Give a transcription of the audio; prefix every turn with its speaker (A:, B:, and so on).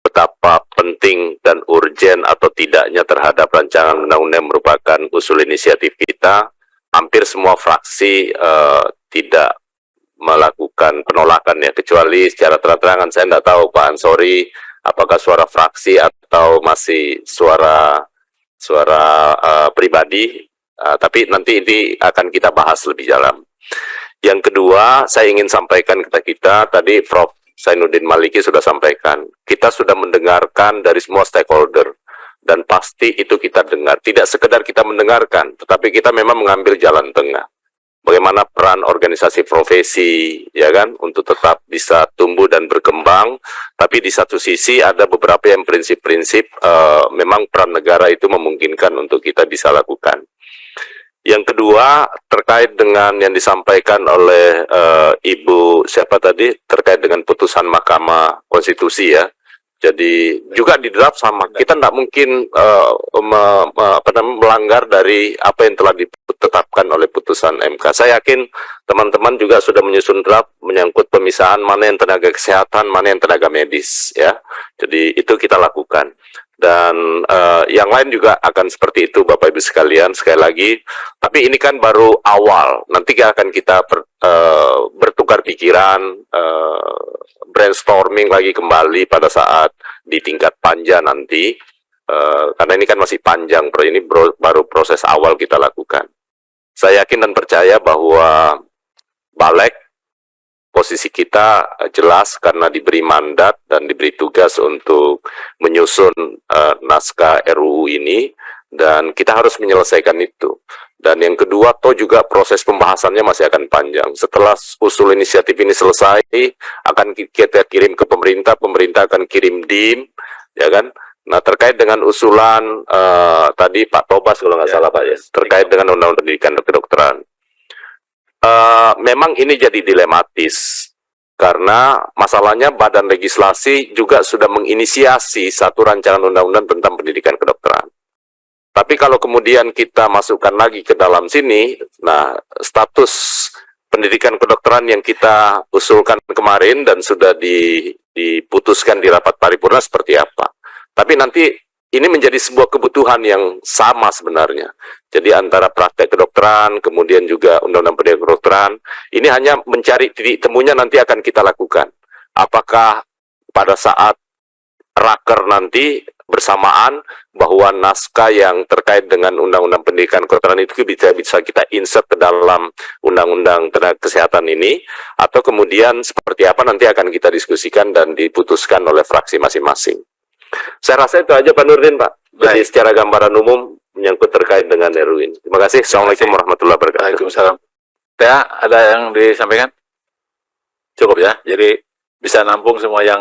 A: betapa penting dan urgen atau tidaknya terhadap rancangan undang-undang merupakan usul inisiatif kita, hampir semua fraksi tidak melakukan penolakan ya, kecuali secara terang-terangan. Saya tidak tahu Pak Ansori apakah suara fraksi atau masih suara pribadi, tapi nanti ini akan kita bahas lebih dalam. Yang kedua, saya ingin sampaikan kepada kita, tadi Prof. Zainuddin Maliki sudah sampaikan, kita sudah mendengarkan dari semua stakeholder, dan pasti itu kita dengar. Tidak sekedar kita mendengarkan, tetapi kita memang mengambil jalan tengah. Bagaimana peran organisasi profesi, ya kan, untuk tetap bisa tumbuh dan berkembang, tapi di satu sisi ada beberapa yang prinsip-prinsip memang peran negara itu memungkinkan untuk kita bisa lakukan. Yang kedua, terkait dengan yang disampaikan oleh Ibu siapa tadi, terkait dengan putusan Mahkamah Konstitusi ya. Jadi juga di draft sama, kita tidak mungkin melanggar dari apa yang telah ditetapkan oleh putusan MK. Saya yakin teman-teman juga sudah menyusun draft menyangkut pemisahan mana yang tenaga kesehatan, mana yang tenaga medis ya. Jadi itu kita lakukan. Dan yang lain juga akan seperti itu Bapak Ibu sekalian, sekali lagi. Tapi ini kan baru awal, nanti akan kita bertukar pikiran, brainstorming lagi kembali pada saat di tingkat panja nanti, karena ini kan masih panjang, bro. Ini baru proses awal kita lakukan. Saya yakin dan percaya bahwa Balik, posisi kita jelas karena diberi mandat dan diberi tugas untuk menyusun naskah RUU ini, dan kita harus menyelesaikan itu. Dan yang kedua, toh juga proses pembahasannya masih akan panjang. Setelah usul inisiatif ini selesai, akan kita kirim ke pemerintah, pemerintah akan kirim DIM, ya kan? Nah, terkait dengan usulan tadi Pak Tobas kalau nggak salah Pak ya, terkait dengan undang-undang pendidikan kedokteran. Memang ini jadi dilematis karena masalahnya badan legislasi juga sudah menginisiasi satu rancangan undang-undang tentang pendidikan kedokteran. Tapi kalau kemudian kita masukkan lagi ke dalam sini, nah status pendidikan kedokteran yang kita usulkan kemarin dan sudah diputuskan di rapat paripurna seperti apa. Tapi nanti ini menjadi sebuah kebutuhan yang sama sebenarnya. Jadi antara praktek kedokteran, kemudian juga undang-undang pendidikan kedokteran, ini hanya mencari titik temunya nanti akan kita lakukan. Apakah pada saat raker nanti bersamaan bahwa naskah yang terkait dengan undang-undang pendidikan kedokteran itu bisa kita insert ke dalam undang-undang tenaga kesehatan ini, atau kemudian seperti apa nanti akan kita diskusikan dan diputuskan oleh fraksi masing-masing. Saya rasa itu aja Pak Nurdin, Pak. Jadi secara gambaran umum menyangkut terkait dengan RUU ini. Terima kasih. Assalamualaikum warahmatullahi wabarakatuh.
B: Waalaikumsalam. Teh, ada yang disampaikan? Cukup ya. Jadi bisa nampung semua yang